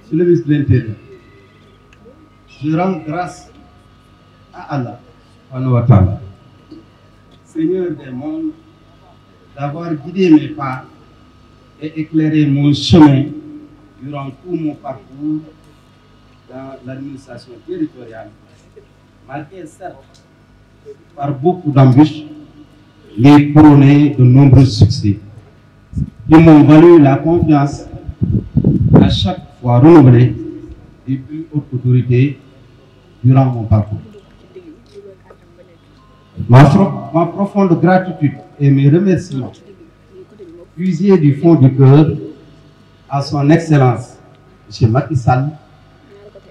Monsieur le ministre de l'Intérieur, je rends grâce à Allah, Seigneur des mondes, d'avoir guidé mes pas et éclairé mon chemin durant tout mon parcours dans l'administration territoriale, marqué certes par beaucoup d'embûches, mais couronné de nombreux succès, qui m'ont valu la confiance à chaque fois renouvelée des plus hautes autorités durant mon parcours. Ma profonde gratitude et mes remerciements, puisés du fond du cœur, à son Excellence, M. Macky Sall,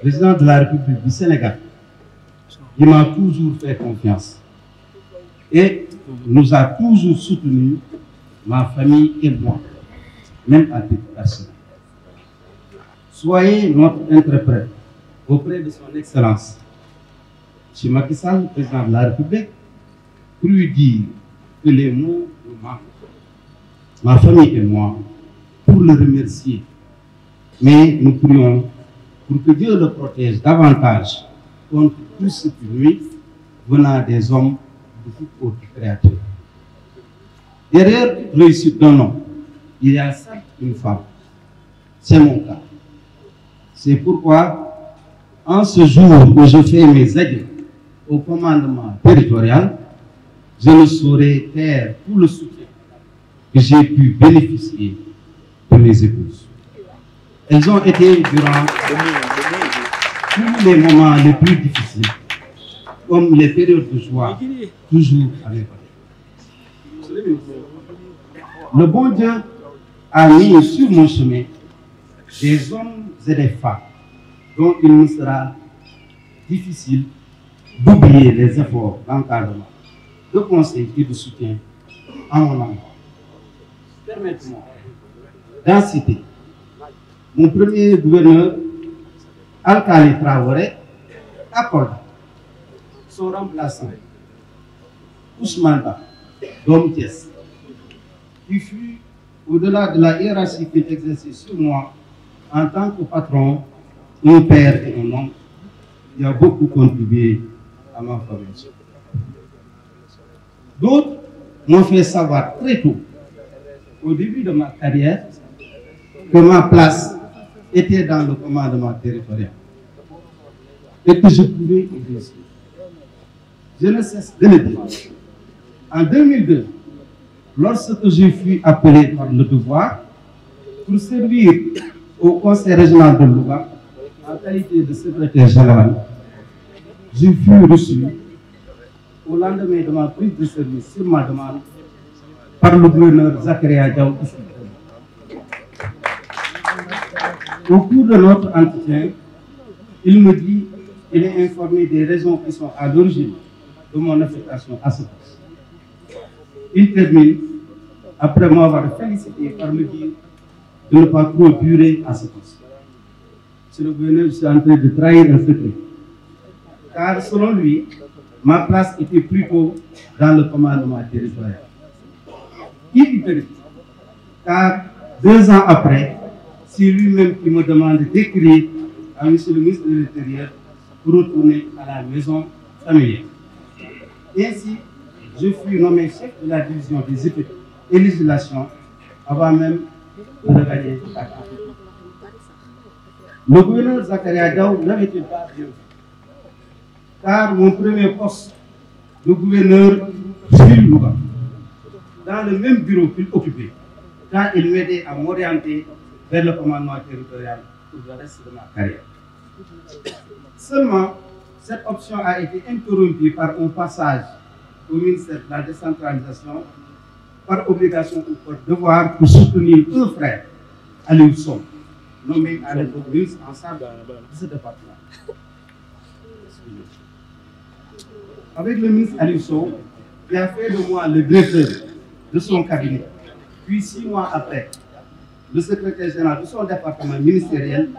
président de la République du Sénégal, qui m'a toujours fait confiance et nous a toujours soutenus, ma famille et moi, même à titre personnel. Soyez notre interprète auprès de son Excellence, M. Macky Sall, président de la République, pour lui dire que les mots nous manquent, ma famille et moi, pour le remercier. Mais nous prions pour que Dieu le protège davantage contre tout ce qui nuit venant des hommes de toute autre créature. Derrière la réussite d'un homme, il y a certes une femme. C'est mon cas. C'est pourquoi, en ce jour où je fais mes adieux au commandement territorial, je ne saurais taire tout le soutien que j'ai pu bénéficier de mes épouses. Elles ont été durant tous les moments les plus difficiles, comme les périodes de joie, toujours avec eux. Le bon Dieu a mis sur mon chemin des hommes et des femmes dont il me sera difficile d'oublier les efforts d'encadrement, de conseil et de soutien à mon endroit. Permettez-moi d'en citer mon premier gouverneur, Alkali Traoré, à Kolda, son remplaçant, Ousmane Ba, Dom Thiès, qui fut, au-delà de la hiérarchie qu'il exerçait sur moi, en tant que patron, un père et un homme, qui a beaucoup contribué à ma famille. D'autres m'ont fait savoir très tôt, au début de ma carrière, que ma place était dans le commandement territorial et que je pouvais y réussir. Je ne cesse de le dire. En 2002, lorsque je fus appelé par le devoir pour servir au conseil régional de Louga en qualité de secrétaire général, je fus reçu au lendemain de ma prise de service sur ma demande par le gouverneur Zakaria Diaw. Au cours de notre entretien, il me dit qu'il est informé des raisons qui sont à l'origine de mon affectation à ce poste. Il termine, après m'avoir félicité, par me dire de ne pas trop durer à ce poste. Monsieur le gouverneur, je suis en train de trahir un secret. Car selon lui, ma place était plutôt dans le commandement territorial. Il y péril, car 2 ans après, c'est lui-même qui me demande d'écrire à M. le ministre de l'Intérieur pour retourner à la maison familiale. Ainsi, je fus nommé chef de la division des études et législation avant même de regagner Dakar. Le gouverneur Zakaria Diaw n'avait-il pas bien fait? Car mon premier poste de gouverneur fut Louga, dans le même bureau qu'il occupait, quand il m'aidait à m'orienter vers le commandement territorial pour le reste de ma carrière. Seulement, cette option a été interrompue par un passage au ministère de la décentralisation par obligation ou par devoir pour soutenir un frère, Aliou Sow, nommé à l'époque ministre en charge de ce département. Avec le ministre Aliou Sow, qui a fait de moi le directeur de son cabinet, puis 6 mois après, le secrétaire général de son département ministériel,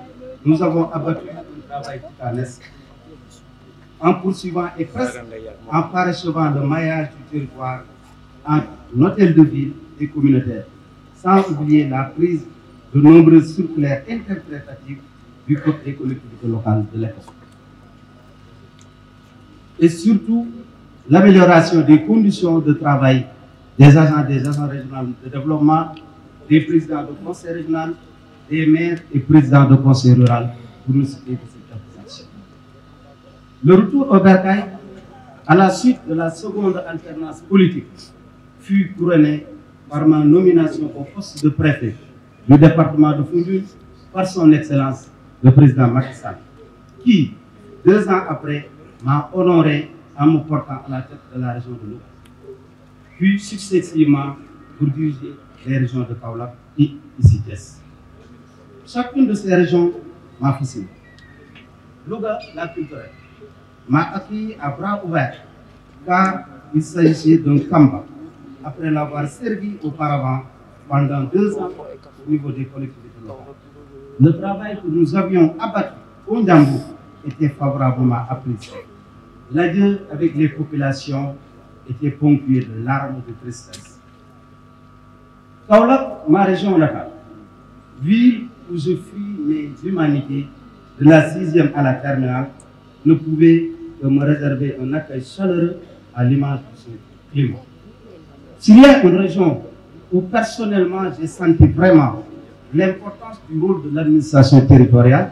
nous avons abattu un travail titanesque en poursuivant et presque en parachevant le maillage du territoire entre l'hôtel de ville et communautaire, sans oublier la prise de nombreuses circulaires interprétatives du Code des collectivités locales de l'État. Et surtout, l'amélioration des conditions de travail des agents régionaux de développement, des présidents de conseil régional, des maires et présidents de conseil rural, pour nous citer de cette action. Le retour au bercail, à la suite de la seconde alternance politique, fut couronné par ma nomination au poste de préfet du département de Foundiougne par son Excellence le président Macky Sall, qui, 2 ans après, m'a honoré en me portant à la tête de la région de Louga, puis successivement pour diriger les régions de Kaolack et ici Thiès. Chacune de ces régions m'a fasciné. Louga, la culturelle, m'a accueilli à bras ouverts, car il s'agissait d'un Kamba, après l'avoir servi auparavant pendant 2 ans au niveau des collectivités locales. Le travail que nous avions abattu au Ndambou était favorablement apprécié. L'adieu avec les populations était ponctué de larmes de tristesse. Kaolack, ma région natale, ville où je fuis mes humanités de la 6e à la terminale, ne pouvait que me réserver un accueil chaleureux à l'image de son climat. S'il y a une région où personnellement j'ai senti vraiment l'importance du rôle de l'administration territoriale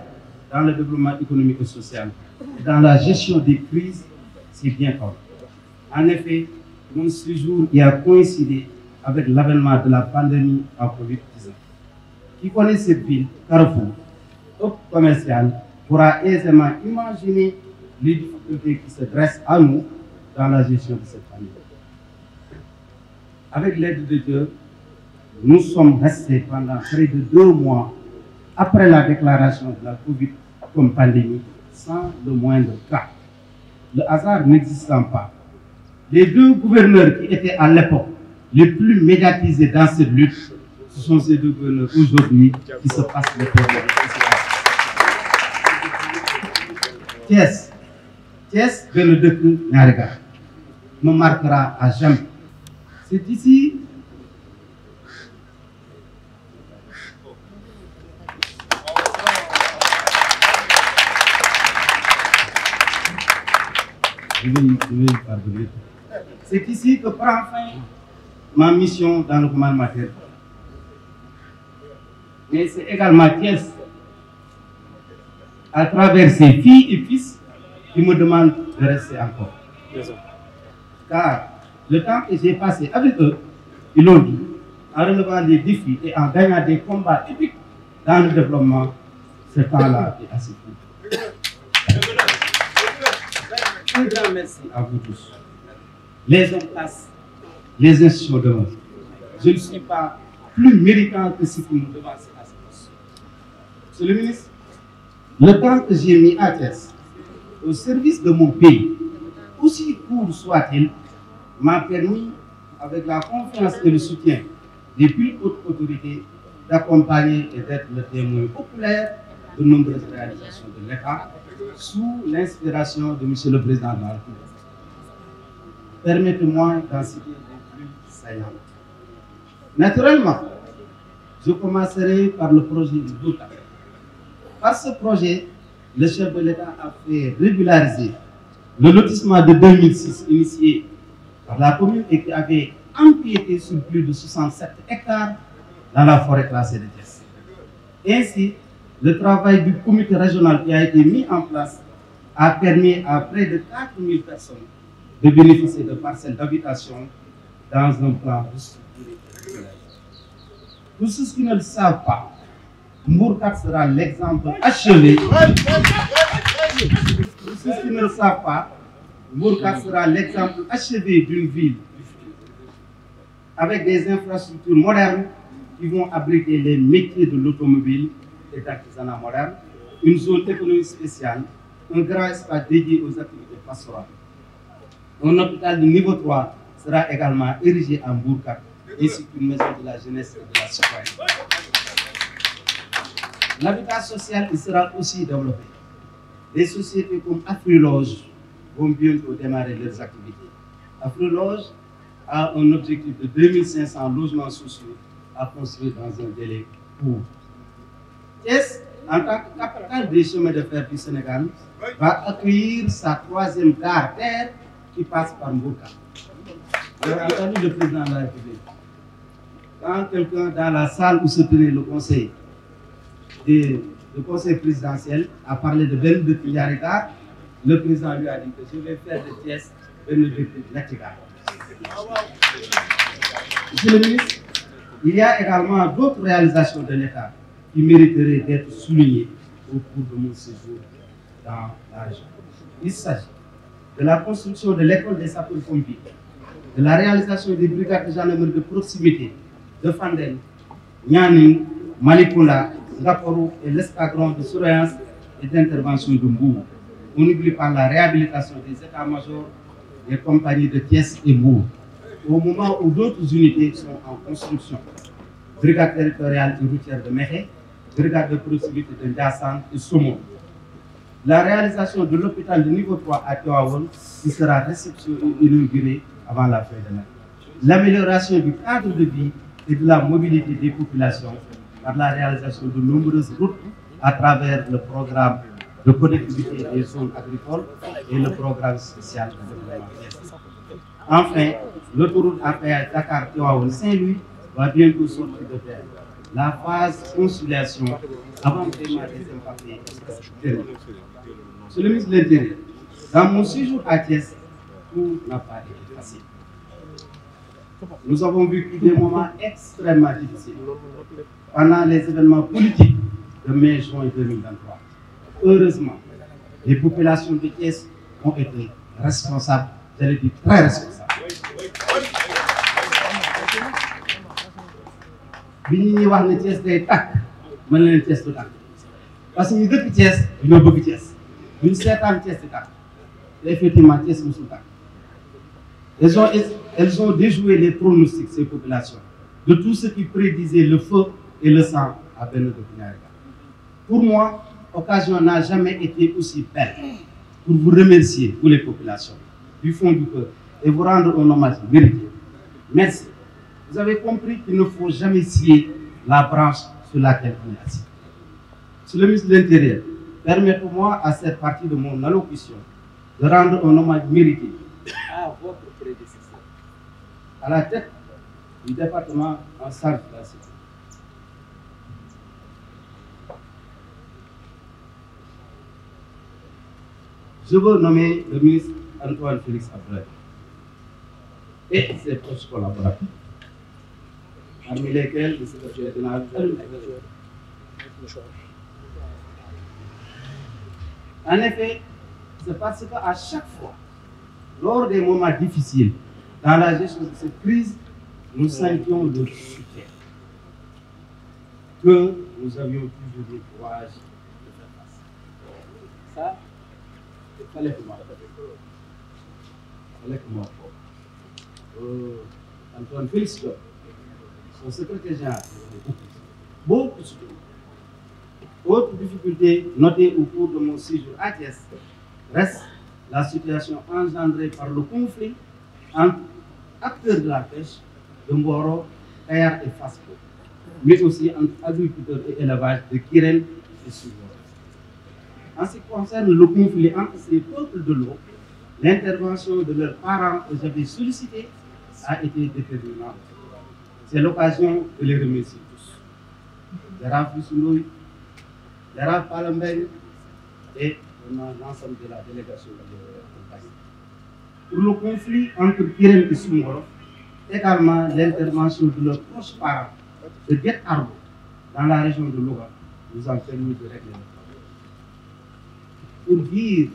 dans le développement économique et social et dans la gestion des crises, c'est bien Kaolack. En effet, mon séjour y a coïncidé avec l'avènement de la pandémie en Covid-19. Qui connaît cette ville, Carrefour, top commercial, pourra aisément imaginer les difficultés qui se dressent à nous dans la gestion de cette pandémie. Avec l'aide de Dieu, nous sommes restés pendant près de 2 mois après la déclaration de la Covid comme pandémie sans le moindre cas. Le hasard n'existant pas, les 2 gouverneurs qui étaient à l'époque les plus médiatisés dans cette lutte, ce sont ces 2 gouverneurs aujourd'hui qui se passent le problème. Thiès, benn dëkk ñaari gaar, me marquera à jamais. C'est ici c'est ici que prend fin ma mission dans le commandement territorial. Mais c'est également Thiès, à travers ses filles et fils, qui me demandent de rester encore. Car le temps que j'ai passé avec eux, ils l'ont dit, en relevant des défis et en gagnant des combats épiques dans le développement, ce temps-là est assez court. Un grand merci à vous tous. Les hommes passent, les institutions demeurent. Je ne suis pas plus méritant que ce qui nous devancent à ce poste. Monsieur le ministre, le temps que j'ai mis à Thiès au service de mon pays, aussi court soit-il, m'a permis, avec la confiance et le soutien des plus hautes autorités, d'accompagner et d'être le témoin populaire de nombreuses réalisations de l'État sous l'inspiration de M. le Président de la République. Permettez-moi d'en citer les plus saillants. Naturellement, je commencerai par le projet du Douta. Par ce projet, le chef de l'État a fait régulariser le lotissement de 2006 initié par la commune et qui avait empiété sur plus de 67 hectares dans la forêt classée de Thiès. Ainsi, le travail du comité régional qui a été mis en place a permis à près de 4000 personnes de bénéficier de parcelles d'habitation dans un plan structuré. Pour ceux qui ne le savent pas, Mbourkat sera l'exemple achevé. Pour ceux qui ne le savent pas, Mbourkat sera l'exemple achevé d'une ville avec des infrastructures modernes qui vont abriter les métiers de l'automobile et d'artisanat moderne, une zone économique spéciale, un grand espace dédié aux activités pastorales. Un hôpital de niveau 3 sera également érigé en Mbourkat, ainsi qu'une maison de la jeunesse et de la citoyenneté. L'habitat social il sera aussi développé. Les sociétés comme Afriloge vont bientôt démarrer leurs activités. Afriloge a un objectif de 2500 logements sociaux à construire dans un délai court. Thiès en tant que capitale des chemins de fer du Sénégal, va accueillir sa 3e gare terre qui passe par Mbourka. Vous avez entendu le président de la République. Quand quelqu'un dans la salle où se tenait le conseil présidentiel a parlé de 22 milliards d'hectares, le président lui a dit que je vais faire de Thiès 22 hectares. Monsieur le ministre, il y a également d'autres réalisations de l'État qui mériteraient d'être soulignées au cours de mon séjour dans la région. Il s'agit de la construction de l'école des sapeurs-pompiers, de la réalisation des brigades de gendarmerie de proximité de Fandène, Nianing, Malicounda, Ngaporou et l'escadron de surveillance et d'intervention de Mbour. On n'oublie pas la réhabilitation des états-majors des compagnies de Thiès et Mbour, au moment où d'autres unités sont en construction. Brigade territoriale et routière de Méhé, brigade de proximité de Ndiassane et Somon. La réalisation de l'hôpital de niveau 3 à Tivaouane qui sera inaugurée avant la fin de l'année. L'amélioration du cadre de vie et de la mobilité des populations par la réalisation de nombreuses routes à travers le programme de connectivité des zones agricoles et le programme spécial de développement. Enfin, l'autoroute à péage Dakar-Tivaouane-Saint-Louis va bientôt sortir de terre. La phase conciliation avant le paiement des impactés. Monsieur le ministre de l'Intérieur, dans mon séjour à Thiès, tout n'a pas été facile. Nous avons vécu des moments extrêmement difficiles pendant les événements politiques de mai-juin 2023. Heureusement, les populations de Thiès ont été responsables, j'allais dire très responsables. bi ñuy wax ne Thiès day tàkk mën na leen Thiès du tàkk parce que ñu dëkk Thiès ñoo bëgg Thiès ñu seetaan Thiès di tàkk te effectivement Thiès musul tàkk. Elles ont déjoué les pronostics, ces populations, de tout ce qui prédisait le feu et le sang à Benno Bokk Yaakaar. Pour moi, l'occasion n'a jamais été aussi belle pour vous remercier, vous les populations, du fond du cœur, et vous rendre un hommage mérité. Merci. Vous avez compris qu'il ne faut jamais scier la branche sur laquelle on est assis. Monsieur le ministre de l'Intérieur, permettez-moi à cette partie de mon allocution de rendre un hommage mérité à votre prédécesseur, à la tête du département en charge de la sécurité. Je veux nommer le ministre Antoine Félix Abdoulaye et ses proches collaborateurs, parmi lesquels le secrétaire général. En effet, c'est parce qu'à chaque fois, lors des moments difficiles, dans la gestion de cette crise, nous sentions le soutien, que nous avions toujours le courage de faire face. Ça, il fallait que moi. Antoine Félix, son secrétaire général, beaucoup de soutien. Autre difficulté notée au cours de mon séjour à Thiès reste la situation engendrée par le conflit entre acteurs de la pêche de Mboro, Kayar et Fasco, mais aussi entre agriculteurs et élevage de Kirène et Souvor. En ce qui concerne le conflit entre ces peuples de l'eau, l'intervention de leurs parents que j'avais sollicité a été déterminante. C'est l'occasion de les remercier tous. Jaraf Youssounoui, Jaraf Palembeng et l'ensemble de la délégation de pour le conflit entre Kirène et Soumoro, également l'intervention de leurs proches parents de Guet Arbo dans la région de Louga nous a permis de régler le problème. Pour dire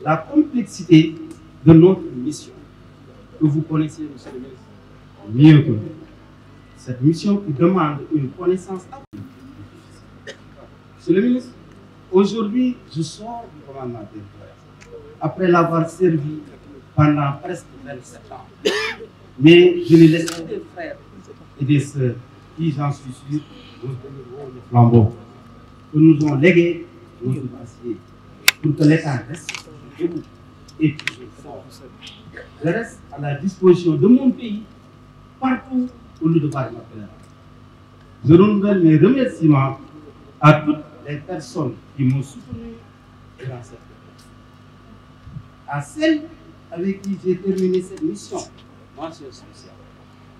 la complexité de notre mission, que vous connaissez, monsieur le ministre, mieux que nous. Cette mission qui demande une connaissance absolue. Monsieur le ministre, aujourd'hui, je sors du commandement territorial, après l'avoir servi pendant presque 27 ans. Mais je ne laisse pas des frères et des sœurs qui, j'en suis sûr, nous donneront le flambeau que nous ont légué nos financiers pour que l'État reste debout et toujours fort. Je reste à la disposition de mon pays partout où le devoir m'appellera. Je renouvelle mes remerciements à toutes les personnes qui m'ont soutenu durant cette période. À celles avec qui j'ai terminé cette mission, mention spéciale.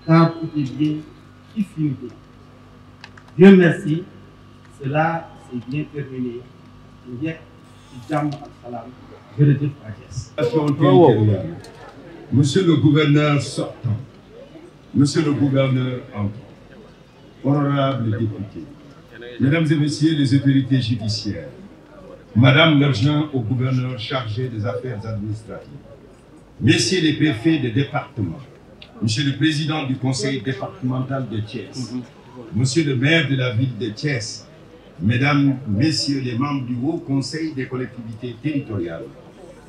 Car tout est bien qui finit bien. Dieu merci, cela s'est bien terminé. Monsieur le gouverneur sortant, Monsieur le gouverneur entrant, honorables députés, Mesdames et Messieurs les autorités judiciaires, Madame l'adjoint au gouverneur chargé des affaires administratives, Messieurs les préfets de département, Monsieur le président du conseil départemental de Thiès, Monsieur le maire de la ville de Thiès, Mesdames, Messieurs les membres du Haut Conseil des collectivités territoriales,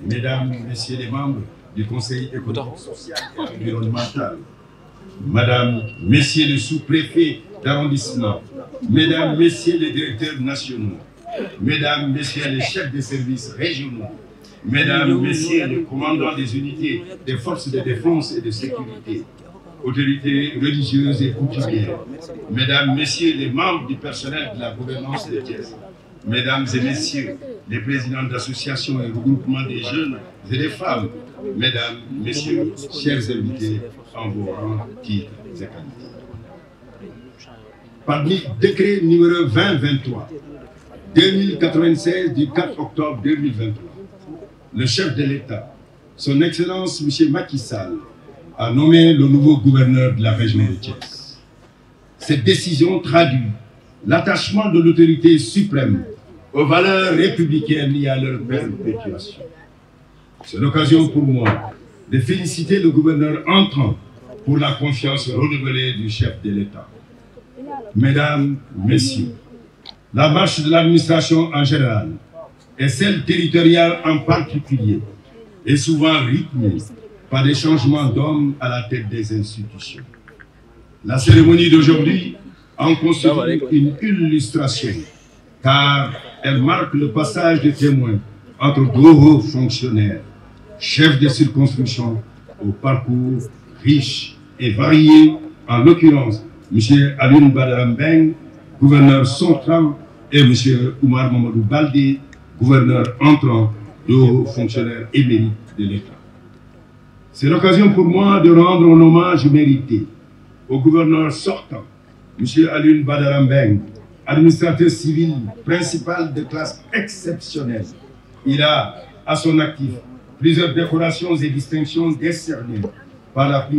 Mesdames, Messieurs les membres du Conseil économique, social et environnemental, Madame, Messieurs les sous-préfets d'arrondissement, Mesdames, Messieurs les directeurs nationaux, Mesdames, Messieurs les chefs de services régionaux, Mesdames, Messieurs les commandants des unités des forces de défense et de sécurité, autorités religieuses et coutumières, Mesdames, Messieurs les membres du personnel de la gouvernance de Thiès, Mesdames et Messieurs les présidents d'associations et regroupements des jeunes et des femmes, Mesdames, Messieurs, chers invités en vos rangs, titres et qualités. Parmi décret numéro 2023-2096 du 4 octobre 2023, le chef de l'État, son Excellence M. Macky Sall, a nommé le nouveau gouverneur de la région de Thiès. Cette décision traduit l'attachement de l'autorité suprême aux valeurs républicaines liées à leur perpétuation. C'est l'occasion pour moi de féliciter le gouverneur entrant pour la confiance renouvelée du chef de l'État. Mesdames, Messieurs, la marche de l'administration en général et celle territoriale en particulier est souvent rythmée par des changements d'hommes à la tête des institutions. La cérémonie d'aujourd'hui en constitue une illustration, car elle marque le passage de témoins entre deux hauts fonctionnaires, chefs de circonscription au parcours riche et varié, en l'occurrence M. Alioune Badara Mbengue, gouverneur sortant, et M. Oumar Mamadou Baldé, gouverneur entrant, deux hauts fonctionnaires émérites de l'État. C'est l'occasion pour moi de rendre un hommage mérité au gouverneur sortant, M. Alioune Badara Mbengue, administrateur civil principal de classe exceptionnelle. Il a à son actif plusieurs décorations et distinctions décernées par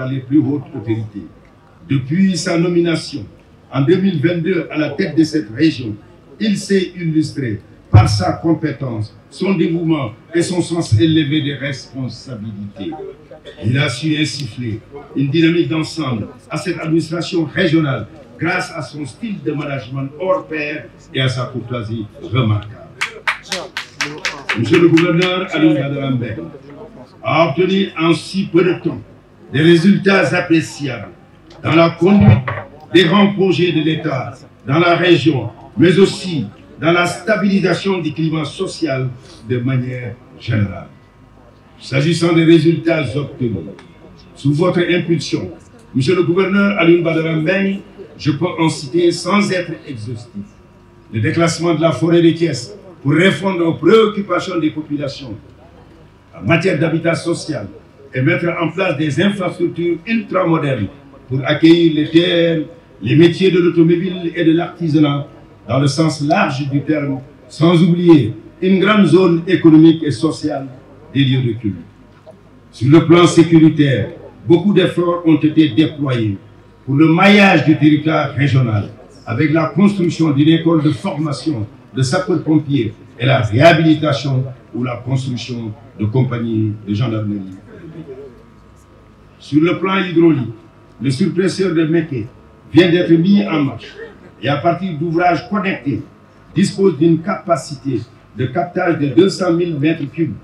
les plus hautes autorités. Depuis sa nomination en 2022 à la tête de cette région, il s'est illustré par sa compétence, son dévouement et son sens élevé des responsabilités. Il a su insuffler une dynamique d'ensemble à cette administration régionale grâce à son style de management hors pair et à sa courtoisie remarquable. Monsieur le gouverneur Alioune Badara Mbengue a obtenu en si peu de temps des résultats appréciables dans la conduite des grands projets de l'État dans la région, mais aussi dans la stabilisation du climat social de manière générale. S'agissant des résultats obtenus, sous votre impulsion, Monsieur le gouverneur Alioune Badara Mbengue, je peux en citer sans être exhaustif. Le déclassement de la forêt de Thiès pour répondre aux préoccupations des populations en matière d'habitat social et mettre en place des infrastructures ultramodernes pour accueillir les terres, les métiers de l'automobile et de l'artisanat dans le sens large du terme, sans oublier une grande zone économique et sociale des lieux de culte. Sur le plan sécuritaire, beaucoup d'efforts ont été déployés pour le maillage du territoire régional avec la construction d'une école de formation de sapeurs-pompiers et la réhabilitation ou la construction de compagnies de gendarmerie. Sur le plan hydraulique, le surpresseur de Méké vient d'être mis en marche et à partir d'ouvrages connectés dispose d'une capacité de captage de 200 000 mètres cubes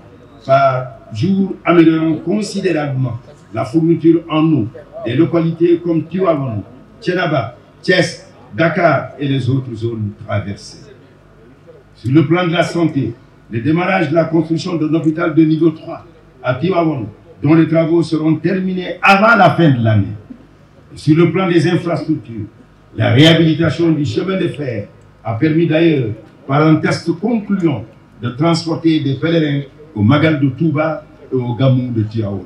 par jour, améliorant considérablement la fourniture en eau des localités comme Tivaouane, Thiénaba, Thiès, Dakar et les autres zones traversées. Sur le plan de la santé, le démarrage de la construction d'un hôpital de niveau 3 à Tivaouane, dont les travaux seront terminés avant la fin de l'année. Sur le plan des infrastructures, la réhabilitation du chemin de fer a permis d'ailleurs, par un test concluant, de transporter des pèlerins au Magal de Touba et au Gamou de Tiaouli.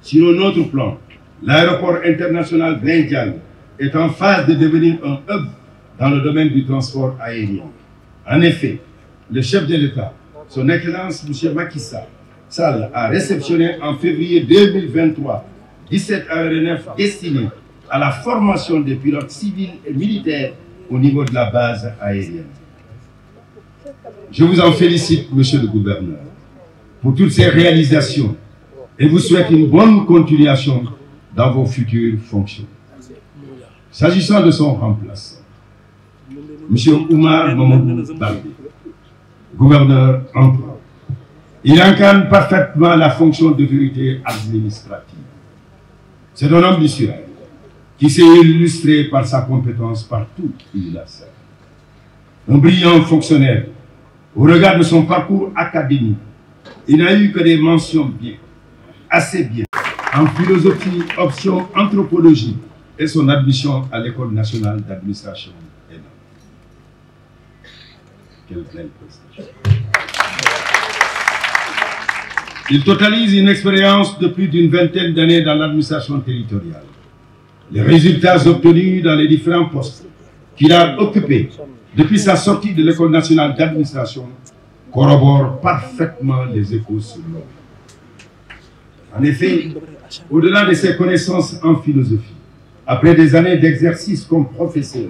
Sur un autre plan, l'aéroport international Blaise est en phase de devenir un hub dans le domaine du transport aérien. En effet, le chef de l'État, son Excellence M. Macky Sall, a réceptionné en février 2023 17 aéronefs destinés à la formation des pilotes civils et militaires au niveau de la base aérienne. Je vous en félicite, Monsieur le Gouverneur, pour toutes ces réalisations et vous souhaite une bonne continuation dans vos futures fonctions. S'agissant de son remplaçant, M. Oumar Mamadou Baldé, gouverneur emploi, il incarne parfaitement la fonction de vérité administrative. C'est un homme du Sud qui s'est illustré par sa compétence partout où il a servi. Un brillant fonctionnaire, au regard de son parcours académique, il n'a eu que des mentions bien, assez bien, en philosophie, option anthropologie et son admission à l'École nationale d'administration. Quelle belle prestation. Il totalise une expérience de plus d'une vingtaine d'années dans l'administration territoriale. Les résultats obtenus dans les différents postes qu'il a occupés depuis sa sortie de l'École nationale d'administration corroborent parfaitement les échos sur l'homme. En effet, au-delà de ses connaissances en philosophie, après des années d'exercice comme professeur,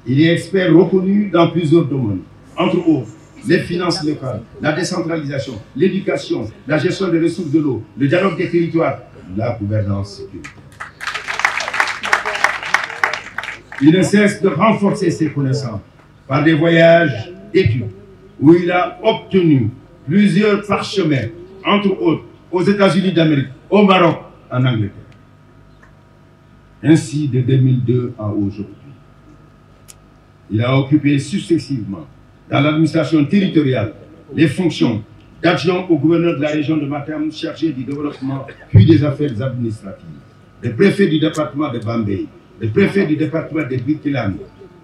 il est expert reconnu dans plusieurs domaines, entre autres les finances locales, la décentralisation, l'éducation, la gestion des ressources de l'eau, le dialogue des territoires, la gouvernance sécuritaire. Il ne cesse de renforcer ses connaissances par des voyages d'études où il a obtenu plusieurs parchemins, entre autres aux États-Unis d'Amérique, au Maroc, en Angleterre. Ainsi, de 2002 à aujourd'hui, il a occupé successivement dans l'administration territoriale les fonctions d'adjoint au gouverneur de la région de Matam chargé du développement puis des affaires administratives, de préfet du département de Bambey, de préfet du département de Birkelane,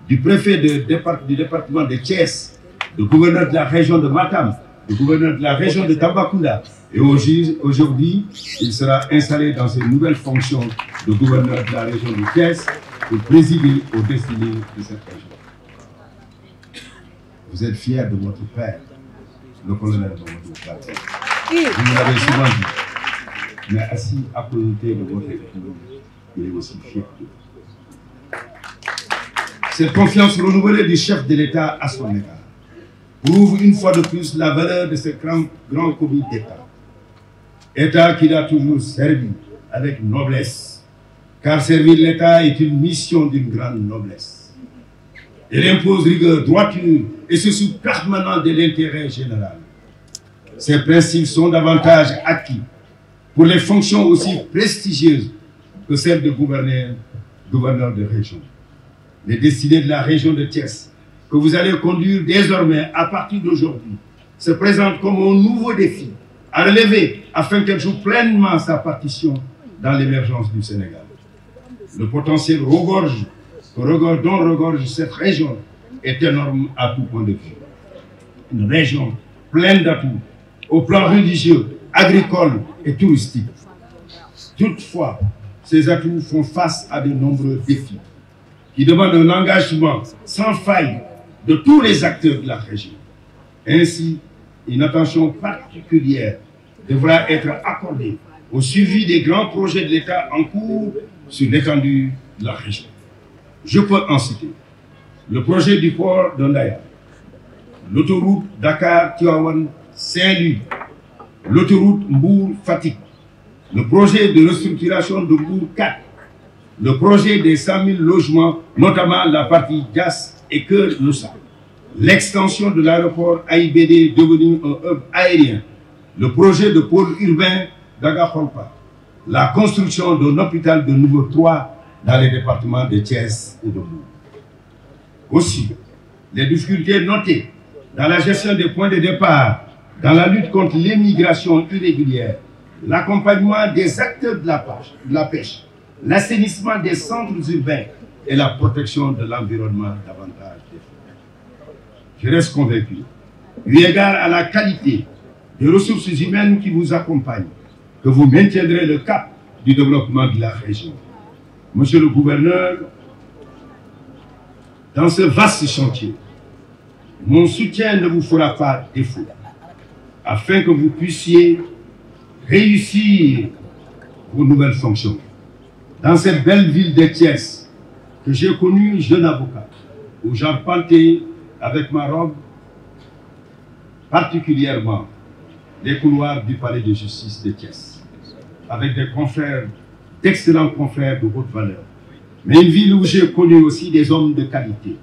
du préfet du département de Thiès, de gouverneur de la région de Matam, de gouverneur de la région de Tambacounda. Et aujourd'hui, il sera installé dans ses nouvelles fonctions de gouverneur de la région de Thiès pour présider aux destinées de cette région. Vous êtes fiers de votre père, le colonel Mamadou Baldé. Vous me l'avez souvent dit. Mais assis à côté de votre épouse, il est aussi fier de vous. Cette confiance renouvelée du chef de l'État à son égard prouve une fois de plus la valeur de ce grand commis d'État. État qu'il a toujours servi avec noblesse, car servir l'État est une mission d'une grande noblesse. Il impose rigueur, droiture et ce souci permanent de l'intérêt général. Ces principes sont davantage acquis pour les fonctions aussi prestigieuses que celles de gouverneur de région. Les destinées de la région de Thiès, que vous allez conduire désormais à partir d'aujourd'hui, se présentent comme un nouveau défi à relever afin qu'elle joue pleinement sa partition dans l'émergence du Sénégal. Le potentiel dont regorge cette région est énorme à tout point de vue. Une région pleine d'atouts au plan religieux, agricole et touristique. Toutefois, ces atouts font face à de nombreux défis qui demandent un engagement sans faille de tous les acteurs de la région. Ainsi, une attention particulière devra être accordée au suivi des grands projets de l'État en cours sur l'étendue de la région. Je peux en citer le projet du port de Ndaya, l'autoroute Dakar-Tivaouane-Saint-Louis, l'autoroute Mbour-Fatick, le projet de restructuration de Mbour 4, le projet des 100 000 logements, notamment la partie Dias et Keur-Moussa, l'extension de l'aéroport AIBD devenu un hub aérien, le projet de pôle urbain d'Agakholpa, la construction d'un hôpital de niveau 3 dans les départements de Thiès et de Mbour. Aussi, les difficultés notées dans la gestion des points de départ, dans la lutte contre l'immigration irrégulière, l'accompagnement des acteurs de la pêche, l'assainissement des centres urbains et la protection de l'environnement davantage des forêts. Je reste convaincu, eu égard à la qualité des ressources humaines qui vous accompagnent, que vous maintiendrez le cap du développement de la région. Monsieur le gouverneur, dans ce vaste chantier, mon soutien ne vous fera pas défaut, afin que vous puissiez réussir vos nouvelles fonctions. Dans cette belle ville de Thiès, que j'ai connue jeune avocat, où j'arpentais avec ma robe, particulièrement les couloirs du palais de justice de Thiès, avec des confrères, d'excellents confrères de haute valeur. Mais une ville où j'ai connu aussi des hommes de qualité,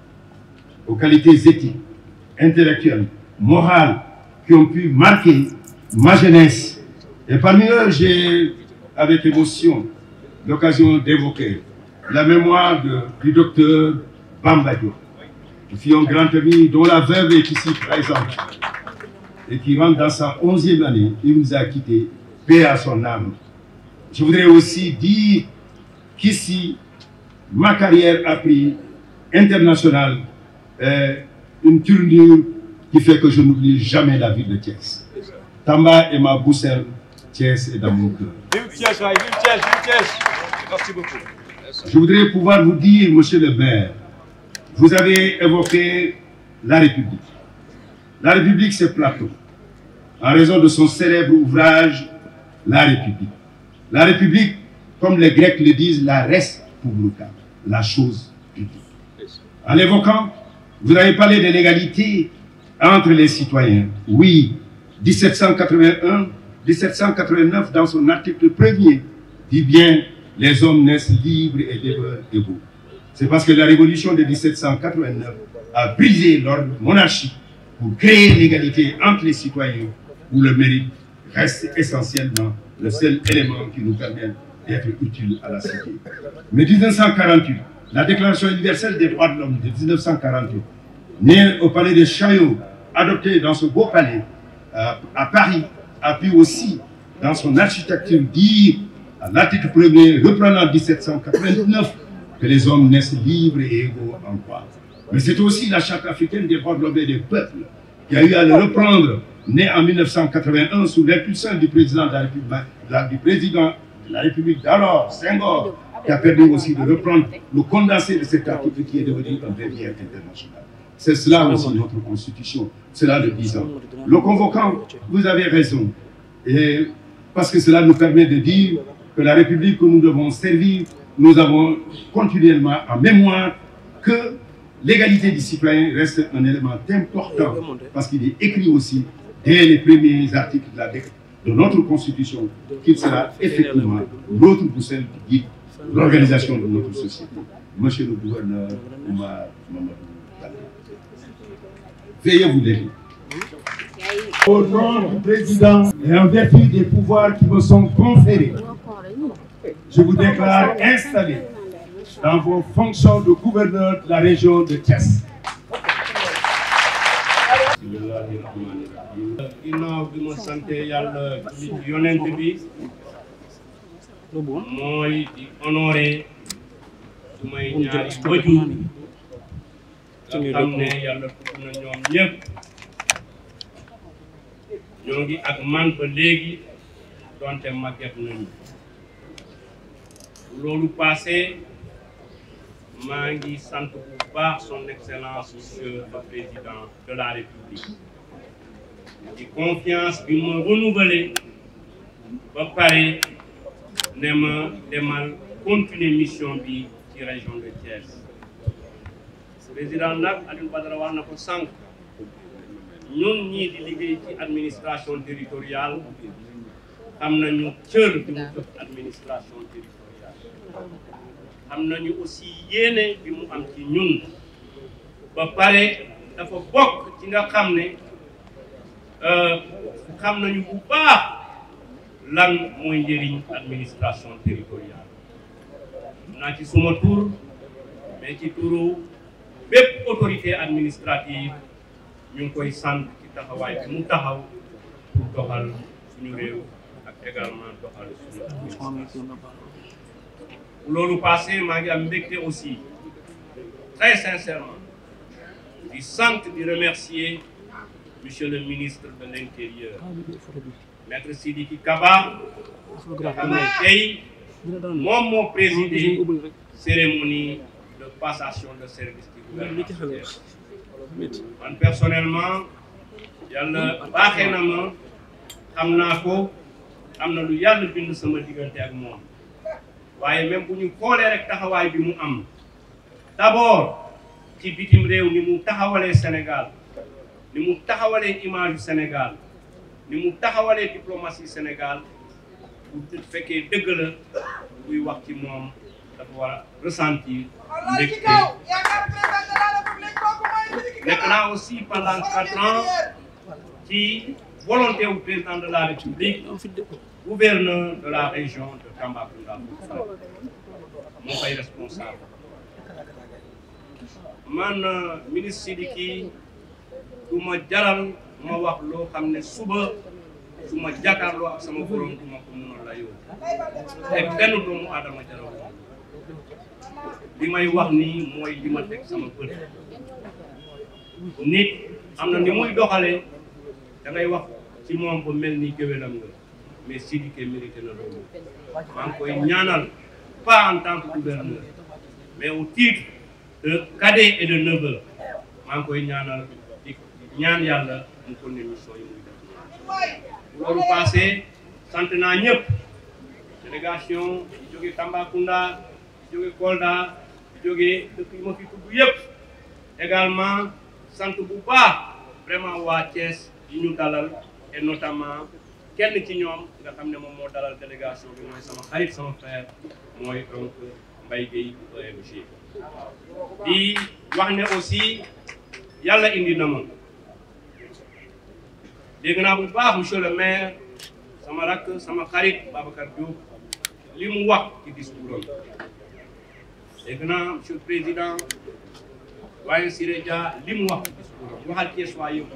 aux qualités éthiques, intellectuelles, morales, qui ont pu marquer ma jeunesse. Et parmi eux, j'ai, avec émotion, l'occasion d'évoquer la mémoire du docteur Bamba Diop, qui fut un grand ami dont la veuve est ici présente et qui rentre dans sa 11e année. Il nous a quittés, paix à son âme. Je voudrais aussi dire qu'ici, ma carrière a pris internationale une tournure qui fait que je n'oublie jamais la ville de Thiès. Tamba est ma boussole, Thiès est dans mon cœur. Vive Thiès, vive Thiès, vive Thiès. Merci beaucoup. Je voudrais pouvoir vous dire, monsieur le maire, vous avez évoqué la République. La République, c'est Platon, en raison de son célèbre ouvrage, La République. La République, comme les Grecs le disent, la res publica, la chose publique. En évoquant, vous avez parlé de l'égalité entre les citoyens. Oui, 1781, 1789, dans son article 1er, dit bien « Les hommes naissent libres et libres égaux ». C'est parce que la révolution de 1789 a brisé l'ordre monarchique pour créer l'égalité entre les citoyens, où le mérite reste essentiellement le seul élément qui nous permet d'être utiles à la cité. Mais 1948, la Déclaration universelle des droits de l'homme de 1948, née au palais de Chaillot, adoptée dans ce beau palais à Paris, a pu aussi, dans son architecture, dire, à l'article 1er, reprenant 1789, que les hommes naissent libres et égaux en droit. Mais c'est aussi la Charte africaine des droits de l'homme et des peuples qui a eu à le reprendre, né en 1981 sous l'impulsion du président de la République d'alors, Senghor, qui a permis aussi de reprendre le condensé de cet article qui est devenu un bréviaire international. C'est cela aussi notre constitution, cela le disant. Le convoquant, vous avez raison, et parce que cela nous permet de dire que la République que nous devons servir, nous avons continuellement en mémoire que l'égalité du citoyen reste un élément important, parce qu'il est écrit aussi dès les premiers articles de notre constitution qu'il sera effectivement l'autre boussole qui guide l'organisation de notre société. Monsieur le gouverneur Oumar Mamadou Baldé, veuillez vous lever. Au nom du président et en vertu des pouvoirs qui me sont conférés, je vous déclare installé dans vos fonctions de gouverneur de la région de Thiès. ginnaaw bi ma sante yàlla ci yonent bi mooy di honoré su may ñaari wajur nga xam ne yàlla tudd na ñoom ñëpp ñoo ngi ak man ba léegi donte màgget nañu loolu passé maa ngi sant bu baax son excellence monsieur le président de la République di confiance bi ma renouvelé ba pare ne ma demal continuer mission bi ci région de Thiès. Président nag Alioune Badara wax na ko sànq ñun ñii di liggéey ci administration territoriale xam nañu cër bi mu jox administration territoriale xam nañu aussi yéene bi mu am ci ñun ba pare dafa bokk ci nga xam ne xam nañu bu baax lan mooy njëriñ administration territoriale naa ci suma tur mais ci turu bépp autorité administrative ñu ngi koy sant ci taxawaay bi mu taxaw pour doxal suñu réew ak également doxal suñu administration. Loolu passé maa ngi am mbégte aussi très sincèrement di sant di remercier monsieur le ministre de l'Intérieur maître Sidiki Kaba nga xam ne tey moom moo présidé cérémonie de passation de service du gouvernement. Man personnellement yàlla baaxee na ma xam naa ko am na lu yàlla bind sama diggante ak moom waaye même bu ñu xoolee rek taxawaay bi mu am d'abord ci bitim réew ni mu taxawalee Sénégal ni mu taxawalee image du Sénégal ni mu taxawalee diplomatie Sénégal bu fekkee dëgg la buy wax ci moom dafa war a ressentir mbégte. Nekk naa aussi pendant 4 ans ci volonté au président de la République gouverneur de la région de Tambacounda moo fay responsable man ministre Sidiki du ma jaral ma wax loo xam ne suba su ma jàkkaarloo ak sama borom du ma ko mën a layoo te benn doomu aadama jaral li may wax nii mooy li ma teg sama bët nit am na ni muy doxalee da ngay wax ci moom ba mel ni géwélam nga mais Sidiki mérité na loolu maa ngi koy ñaanal pas en tant que gouverneur mais au titre de cadet et de neveu maa ngi koy ñaanal di ñaan yàlla mu ko ne mission yi muy def bu loolu passé sant naa ñëpp délégation di jóge Tambacounda di jóge Kolda di jóge dëkk yi ma fi tudd yëpp également sant bu baax vraiment waa Thiès yi ñu dalal et notamment kenn ci ñoom nga xam ne moom moo dalal délégation bi mooy sama xarit sama frère mooy donc Mbaye Gueye bu EMG di wax ne aussi yàlla indi na ma dégg naa bu baax monsieur le maire sama rakk sama xarit Babacar Diop li mu wax ci discours am dégg naa monsieur le président waaye Siré Dia li mu wax ci discours am waxal Thiès waa yëpp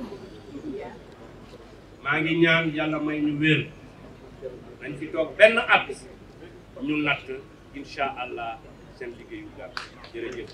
maa ngi ñaan yàlla may ñu wér nañ fi toog benn at ñu natt incha allah seen liggéeyu gàtt jërëjëf